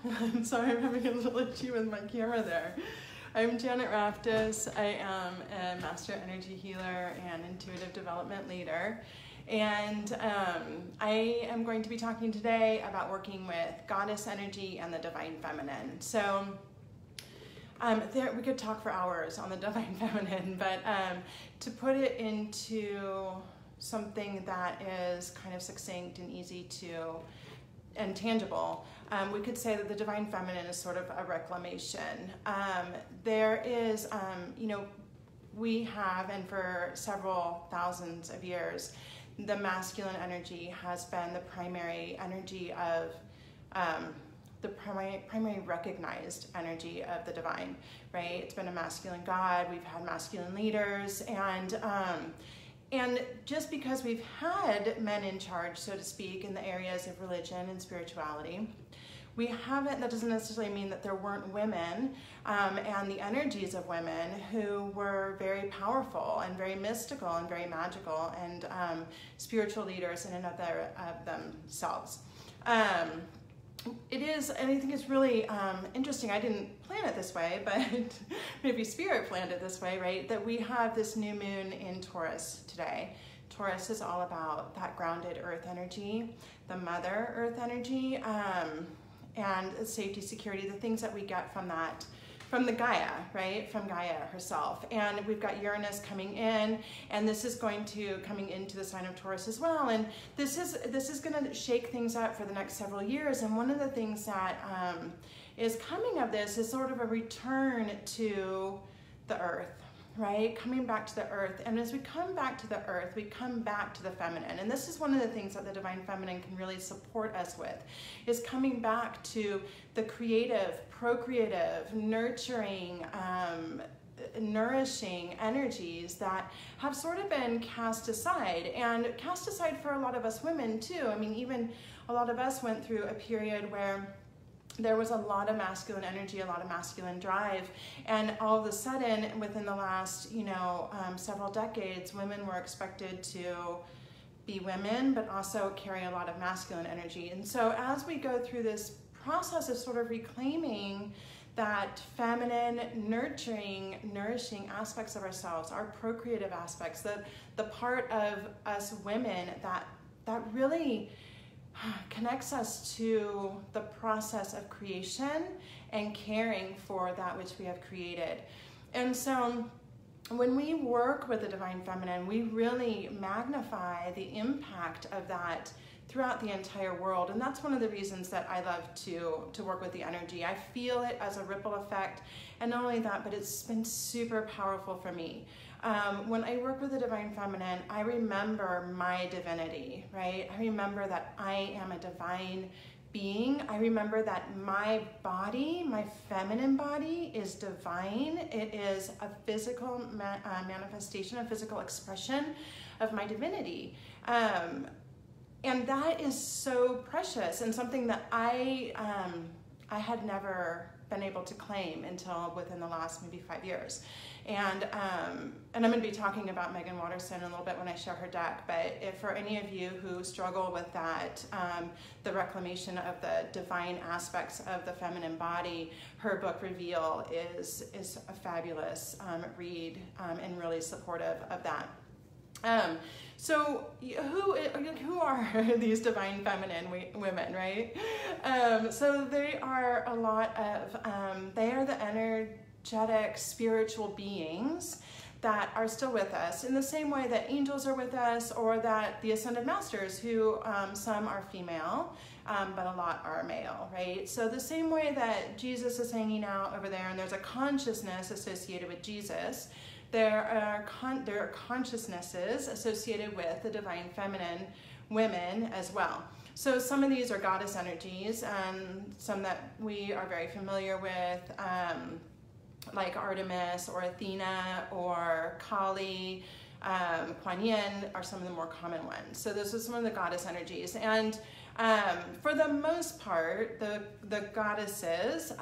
I'm sorry, I'm having a little issue with my camera there. I'm Janet Raftis. I am a master energy healer and intuitive development leader. And I am going to be talking today about working with goddess energy and the divine feminine. So we could talk for hours on the divine feminine, but to put it into something that is kind of succinct and easy to and tangible, we could say that the divine feminine is sort of a reclamation. There is, we have, and for several thousands of years, the masculine energy has been the primary energy of, the primary recognized energy of the divine, right? It's been a masculine God, we've had masculine leaders, and just because we've had men in charge, so to speak, in the areas of religion and spirituality, that doesn't necessarily mean that there weren't women and the energies of women who were very powerful and very mystical and very magical and spiritual leaders in and of themselves. It is, and I think it's really interesting. I didn't plan it this way, but maybe Spirit planned it this way, right? That we have this new moon in Taurus today. Taurus is all about that grounded earth energy, the mother earth energy, and safety, security, the things that we get from that, from the Gaia, right? From Gaia herself. And we've got Uranus coming in, and this is coming into the sign of Taurus as well. And this is gonna shake things up for the next several years. And one of the things that is coming of this is sort of a return to the earth, right? Coming back to the earth. And as we come back to the earth, we come back to the feminine. And this is one of the things that the divine feminine can really support us with, is coming back to the creative, procreative, nurturing, nourishing energies that have sort of been cast aside, and cast aside for a lot of us women too. I mean, even a lot of us went through a period where there was a lot of masculine energy, a lot of masculine drive, and all of a sudden, within the last, several decades, women were expected to be women, but also carry a lot of masculine energy. And so as we go through this process of sort of reclaiming that feminine, nurturing, nourishing aspects of ourselves, our procreative aspects, the part of us women that really connects us to the process of creation and caring for that which we have created. And so when we work with the divine feminine, we really magnify the impact of that throughout the entire world. And that's one of the reasons that I love to work with the energy. I feel it as a ripple effect. And not only that, but it's been super powerful for me. When I work with the divine feminine, I remember my divinity, right? I remember that I am a divine being. I remember that my body, my feminine body, is divine. It is a physical manifestation, a physical expression of my divinity. And that is so precious, and something that I had never been able to claim until within the last maybe 5 years. And I'm going to be talking about Megan Watterson in a little bit when I share her deck, but if for any of you who struggle with that, the reclamation of the divine aspects of the feminine body, her book Reveal is a fabulous read and really supportive of that. So who are these divine feminine women, right? So they are a lot of, they are the energetic spiritual beings that are still with us in the same way that angels are with us, or that the ascended masters, who some are female, but a lot are male, right? So the same way that Jesus is hanging out over there and there's a consciousness associated with Jesus, there are consciousnesses associated with the divine feminine women as well. So some of these are goddess energies, and some that we are very familiar with, like Artemis or Athena or Kali, Kuan Yin are some of the more common ones. So those are some of the goddess energies. And for the most part, the goddesses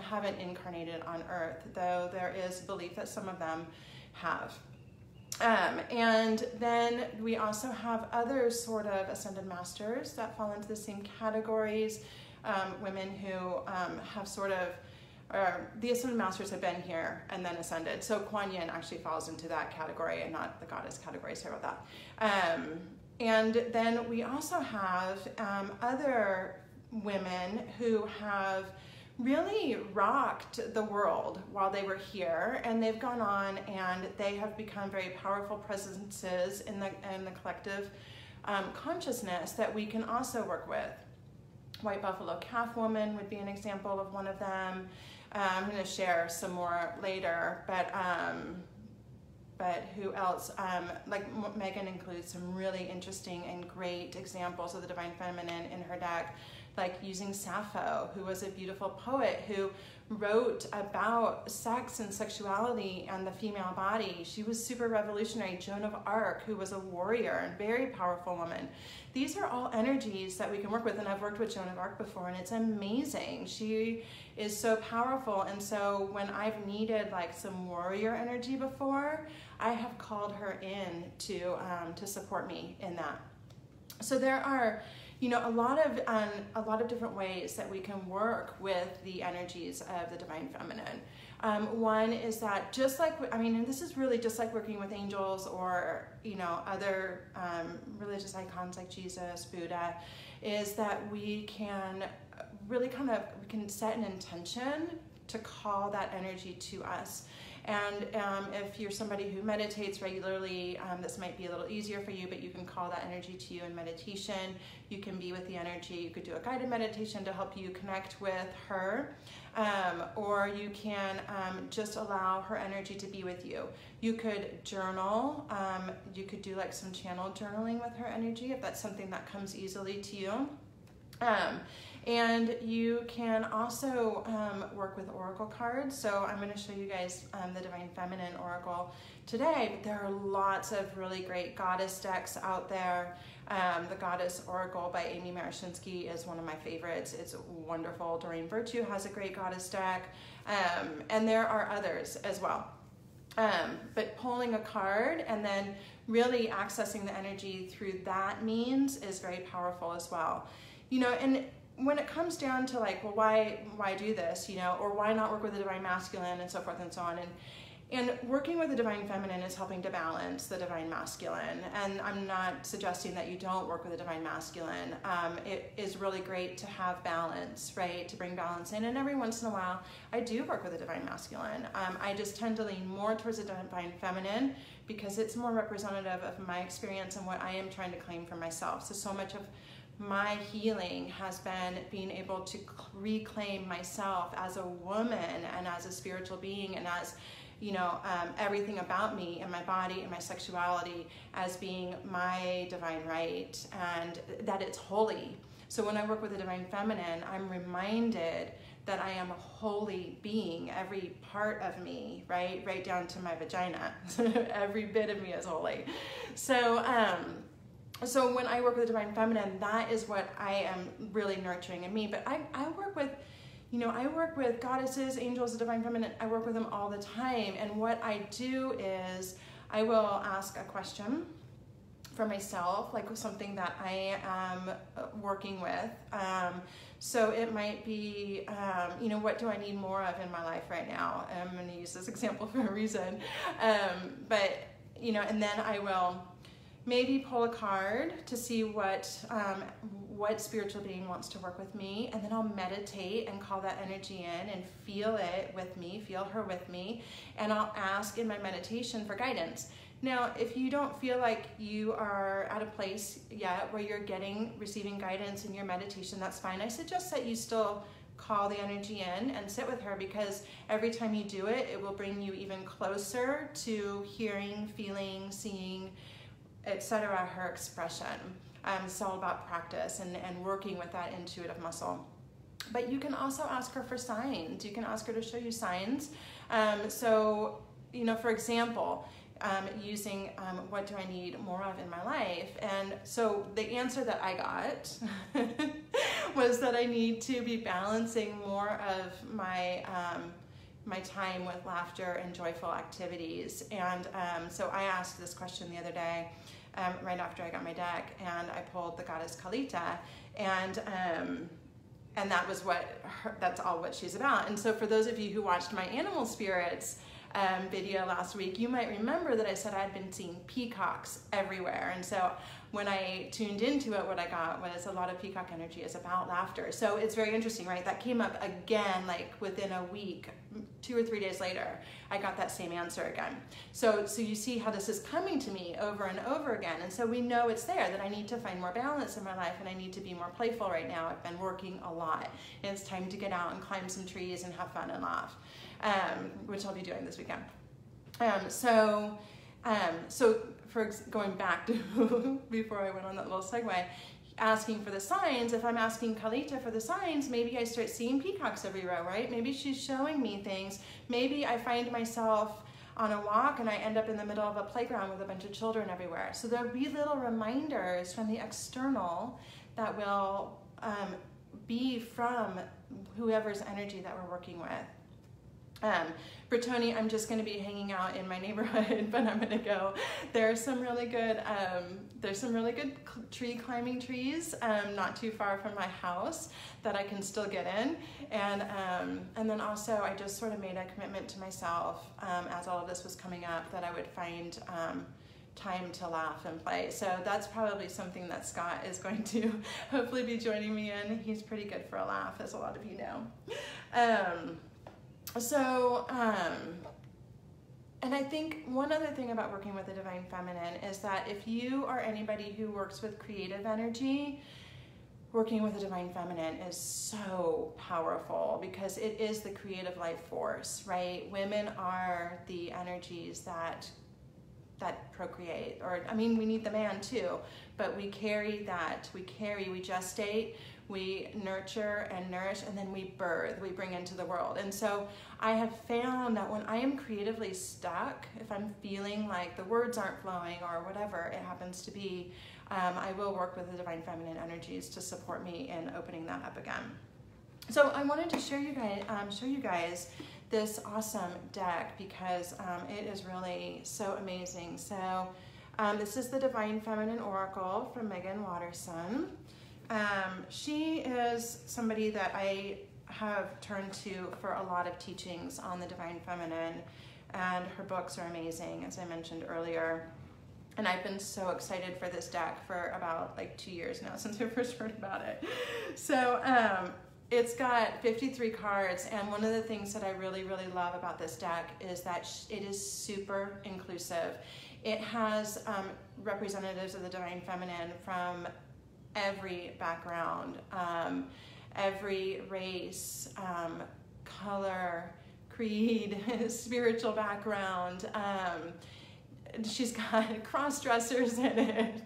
haven't incarnated on Earth, though there is belief that some of them have. And then we also have other sort of ascended masters that fall into the same categories. women who have sort of, the Ascended Masters have been here and then ascended. So Kuan Yin actually falls into that category and not the goddess category, sorry about that. And then we also have other women who have really rocked the world while they were here, and they've gone on and they have become very powerful presences in the collective consciousness that we can also work with. White Buffalo Calf Woman would be an example of one of them. I'm going to share some more later, but who else? Like Megan includes some really interesting and great examples of the Divine Feminine in her deck, like using Sappho, who was a beautiful poet who wrote about sex and sexuality and the female body. She was super revolutionary. Joan of Arc, who was a warrior and very powerful woman. These are all energies that we can work with, and I've worked with Joan of Arc before, and it's amazing. She is so powerful, and so when I've needed like some warrior energy before, I have called her in to support me in that. So there are, you know, a lot of different ways that we can work with the energies of the Divine Feminine. One is that just like, I mean, and this is really just like working with angels or, you know, other religious icons like Jesus, Buddha, is that we can really we can set an intention to call that energy to us. And if you're somebody who meditates regularly, this might be a little easier for you, but you can call that energy to you in meditation. You can be with the energy. You could do a guided meditation to help you connect with her, or you can just allow her energy to be with you. You could journal. You could do like some channel journaling with her energy if that's something that comes easily to you. And you can also work with oracle cards. So I'm going to show you guys the Divine Feminine Oracle today, but there are lots of really great goddess decks out there. The Goddess Oracle by Amy Marashinsky is one of my favorites. It's wonderful. Doreen Virtue has a great goddess deck, and there are others as well. But pulling a card and then really accessing the energy through that means is very powerful as well. You know, and when it comes down to like, well, why do this, you know, or why not work with the Divine Masculine and so forth and so on. And working with the Divine Feminine is helping to balance the Divine Masculine. And I'm not suggesting that you don't work with the Divine Masculine. It is really great to have balance, right? To bring balance in. And every once in a while, I do work with the Divine Masculine. I just tend to lean more towards the Divine Feminine because it's more representative of my experience and what I am trying to claim for myself. So much of my healing has been being able to reclaim myself as a woman and as a spiritual being and as, you know, everything about me and my body and my sexuality as being my divine right and that it's holy. So when I work with the Divine Feminine, I'm reminded that I am a holy being, every part of me, right? Right down to my vagina. Every bit of me is holy. So when I work with the Divine Feminine, that is what I am really nurturing in me. But I work with, you know, I work with goddesses, angels, the Divine Feminine. I work with them all the time. And what I do is I will ask a question for myself, like something that I am working with. So it might be, you know, what do I need more of in my life right now? I'm going to use this example for a reason. But, you know, and then I will maybe pull a card to see what spiritual being wants to work with me, and then I'll meditate and call that energy in and feel it with me, feel her with me, and I'll ask in my meditation for guidance. Now, if you don't feel like you are at a place yet where you're receiving guidance in your meditation, that's fine. I suggest that you still call the energy in and sit with her, because every time you do it, it will bring you even closer to hearing, feeling, seeing, etc., her expression. It's all about practice and working with that intuitive muscle. But you can also ask her for signs. You can ask her to show you signs. So, you know, for example, using what do I need more of in my life? And so the answer that I got was that I need to be balancing more of my my time with laughter and joyful activities. And so I asked this question the other day, right after I got my deck, and I pulled the goddess Kalita, and And that was that's all what she's about. And so for those of you who watched my animal spirits video last week, you might remember that I said I'd been seeing peacocks everywhere. And so when I tuned into it, what I got was a lot of peacock energy is about laughter. So it's very interesting, right? That came up again, like within a week, 2 or 3 days later, I got that same answer again. So you see how this is coming to me over and over again. And so we know it's there, that I need to find more balance in my life and I need to be more playful right now. I've been working a lot and it's time to get out and climb some trees and have fun and laugh, which I'll be doing this weekend. So for going back to before I went on that little segue, asking for the signs, if I'm asking Kalita for the signs, maybe I start seeing peacocks everywhere, right? Maybe she's showing me things. Maybe I find myself on a walk and I end up in the middle of a playground with a bunch of children everywhere. So there'll be little reminders from the external that will be from whoever's energy that we're working with. Bertoni, I'm just going to be hanging out in my neighborhood, but I'm going to go. There's some really good tree climbing trees not too far from my house that I can still get in. And then also I just sort of made a commitment to myself as all of this was coming up that I would find time to laugh and play. So that's probably something that Scott is going to hopefully be joining me in. He's pretty good for a laugh, as a lot of you know. And I think one other thing about working with the Divine Feminine is that if you are anybody who works with creative energy, working with the Divine Feminine is so powerful because it is the creative life force, right? Women are the energies that procreate, or I mean, we need the man too, but we carry that, we gestate, we nurture and nourish, and then we birth, we bring into the world. And so I have found that when I am creatively stuck, if I'm feeling like the words aren't flowing or whatever it happens to be, I will work with the Divine Feminine energies to support me in opening that up again. So I wanted to show you guys this awesome deck because it is really so amazing. So this is the Divine Feminine Oracle from Megan Watterson. She is somebody that I have turned to for a lot of teachings on the Divine Feminine, and her books are amazing, as I mentioned earlier. And I've been so excited for this deck for about like 2 years now, since I first heard about it. So it's got 53 cards, and one of the things that I really, really love about this deck is that it is super inclusive. It has representatives of the Divine Feminine from every background, every race, color, creed, spiritual background. She's got cross-dressers in it.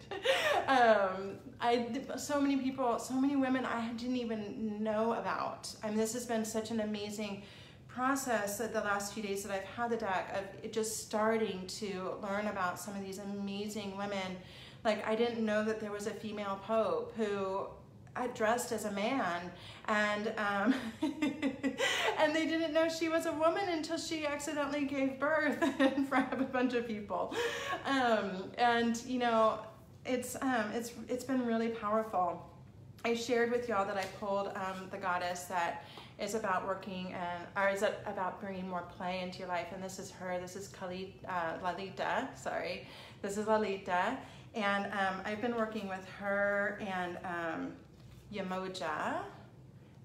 So many people, so many women I didn't even know about. I mean, this has been such an amazing process the last few days that I've had the deck of just starting to learn about some of these amazing women. Like, I didn't know that there was a female pope who dressed as a man, and and they didn't know she was a woman until she accidentally gave birth in front of a bunch of people. And you know, it's been really powerful. I shared with y'all that I pulled the goddess that is about working is about bringing more play into your life, and this is her. This is Lalita. Sorry, this is Lalita. And I've been working with her and Yamoja,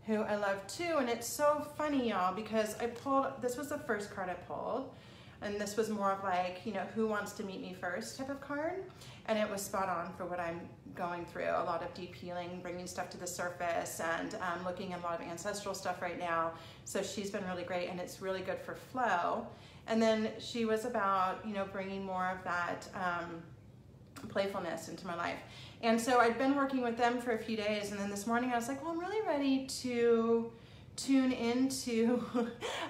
who I love too. And it's so funny, y'all, because this was the first card I pulled. And this was more of like, you know, who wants to meet me first type of card. And it was spot on for what I'm going through. A lot of deep healing, bringing stuff to the surface, and looking at a lot of ancestral stuff right now. So she's been really great, and it's really good for flow. And then she was about, you know, bringing more of that playfulness into my life. And so I'd been working with them for a few days, and then this morning I was like, well, I'm really ready to tune into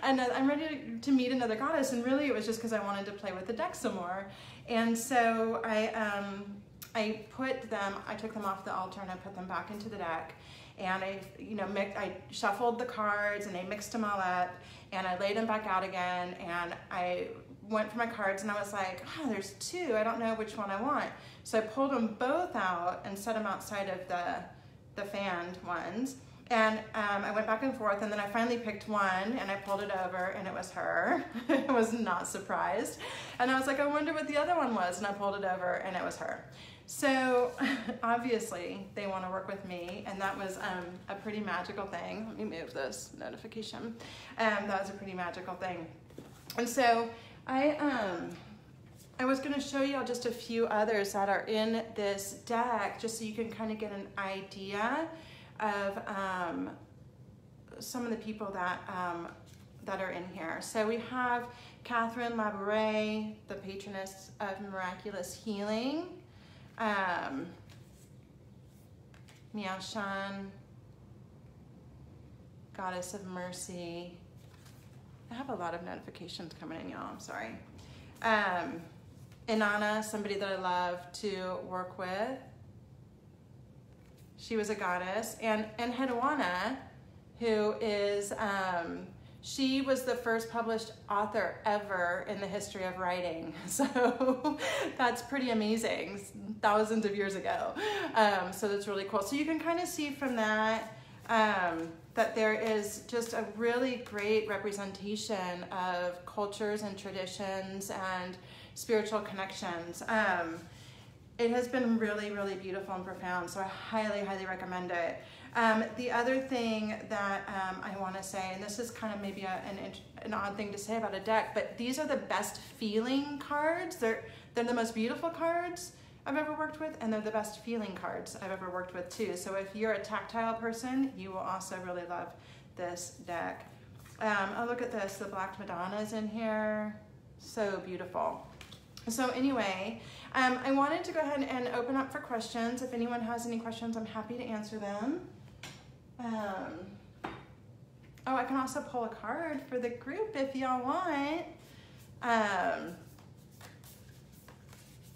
I'm ready to meet another goddess. And really it was just because I wanted to play with the deck some more. And so I took them off the altar and I put them back into the deck, and I shuffled the cards and I mixed them all up, and I laid them back out again, and I went for my cards and I was like, oh, there's two, I don't know which one I want. So I pulled them both out and set them outside of the fanned ones. And I went back and forth, and then I finally picked one, and I pulled it over, and it was her. I was not surprised. And I was like, I wonder what the other one was, and I pulled it over, and it was her. So obviously they want to work with me, and that was a pretty magical thing. Let me move this notification. That was a pretty magical thing. And so I was going to show y'all just a few others that are in this deck, just so you can kind of get an idea of some of the people that are in here. So we have Catherine Labouré, the patroness of miraculous healing. Miao Shan, goddess of mercy. I have a lot of notifications coming in, y'all, I'm sorry. Inanna, somebody that I love to work with. She was a goddess. And Hedwana, who is, she was the first published author ever in the history of writing. So that's pretty amazing, thousands of years ago. So that's really cool. So you can kind of see from that that there is just a really great representation of cultures and traditions and spiritual connections. It has been really, really beautiful and profound, so I highly, highly recommend it. The other thing that I want to say, and this is kind of maybe an odd thing to say about a deck, but these are the best feeling cards. They're the most beautiful cards I've ever worked with, and they're the best feeling cards I've ever worked with too. So if you're a tactile person, you will also really love this deck. Oh, look at this, the Black Madonna is in here. So beautiful. So anyway, I wanted to go ahead and open up for questions. If anyone has any questions, I'm happy to answer them. Oh, I can also pull a card for the group if y'all want.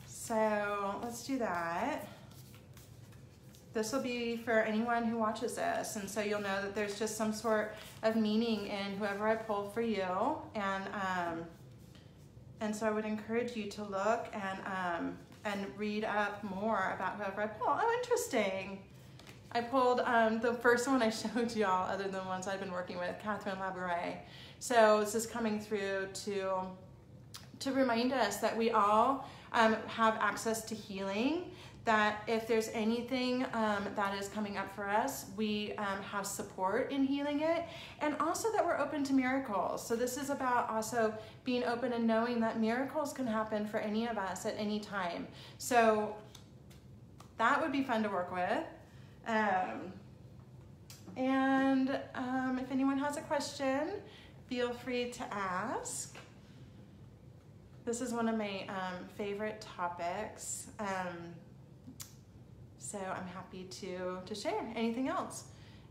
So let's do that. This will be for anyone who watches this, and so you'll know that there's just some sort of meaning in whoever I pull for you, and so I would encourage you to look and read up more about whoever I pull. Oh, interesting. I pulled the first one I showed y'all, other than the ones I've been working with, Catherine Labouré. So this is coming through to remind us that we all have access to healing, that if there's anything that is coming up for us, we have support in healing it, and also that we're open to miracles. So this is about also being open and knowing that miracles can happen for any of us at any time. So that would be fun to work with. If anyone has a question, feel free to ask. This is one of my favorite topics. So I'm happy to share anything else.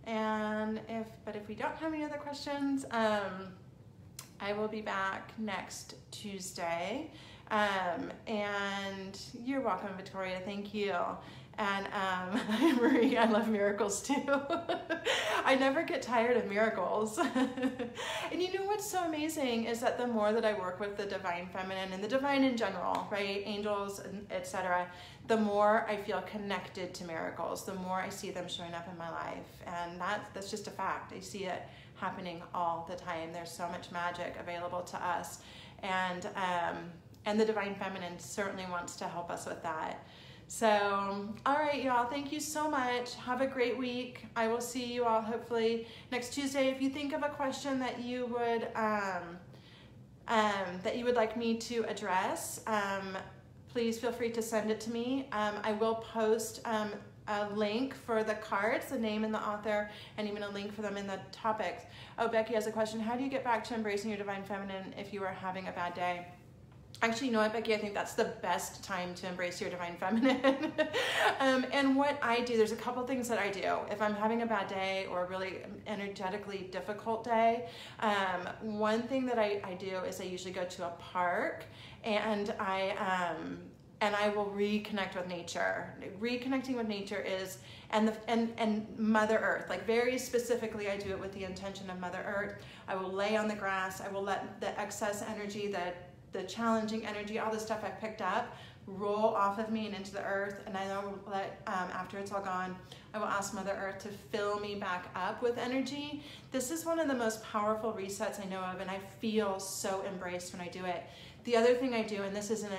And if we don't have any other questions, I will be back next Tuesday. And you're welcome, Victoria, thank you. And Marie, I love miracles too. I never get tired of miracles. And you know what's so amazing is that the more that I work with the divine feminine and the divine in general, right, angels, etc., the more I feel connected to miracles, the more I see them showing up in my life. And that's just a fact. I see it happening all the time. There's so much magic available to us. And the divine feminine certainly wants to help us with that. So, all right, y'all, thank you so much. Have a great week. I will see you all hopefully next Tuesday. If you think of a question that you would like me to address, please feel free to send it to me. I will post a link for the cards, the name and the author, and even a link for them in the topics. Oh, Becky has a question. How do you get back to embracing your divine feminine if you are having a bad day? Actually, you know what, Becky? I think that's the best time to embrace your divine feminine. And what I do, there's a couple things that I do. If I'm having a bad day or a really energetically difficult day, one thing that I do is I usually go to a park and I will reconnect with nature. Reconnecting with nature is, and Mother Earth, like very specifically, I do it with the intention of Mother Earth. I will lay on the grass. I will let the excess energy, the challenging energy, all the stuff I've picked up roll off of me and into the earth, and I will let, after it's all gone, I will ask Mother Earth to fill me back up with energy. This is one of the most powerful resets I know of, and I feel so embraced when I do it. The other thing I do, and this is in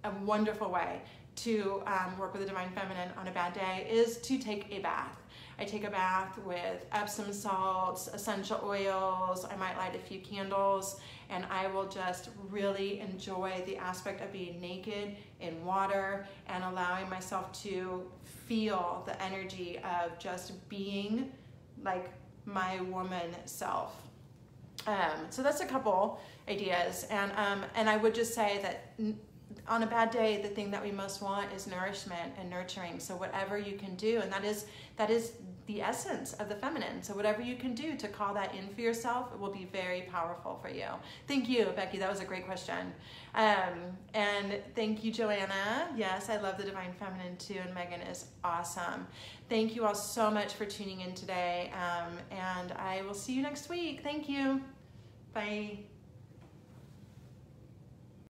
a wonderful way to work with the Divine Feminine on a bad day, is to take a bath. I take a bath with Epsom salts, essential oils, I might light a few candles, and I will just really enjoy the aspect of being naked in water and allowing myself to feel the energy of just being like my woman self. So that's a couple ideas, and I would just say that on a bad day, the thing that we most want is nourishment and nurturing. So whatever you can do, and that is the essence of the feminine. So whatever you can do to call that in for yourself, it will be very powerful for you. Thank you, Becky. That was a great question. And thank you, Joanna. Yes, I love the Divine Feminine too, and Megan is awesome. Thank you all so much for tuning in today, and I will see you next week. Thank you. Bye.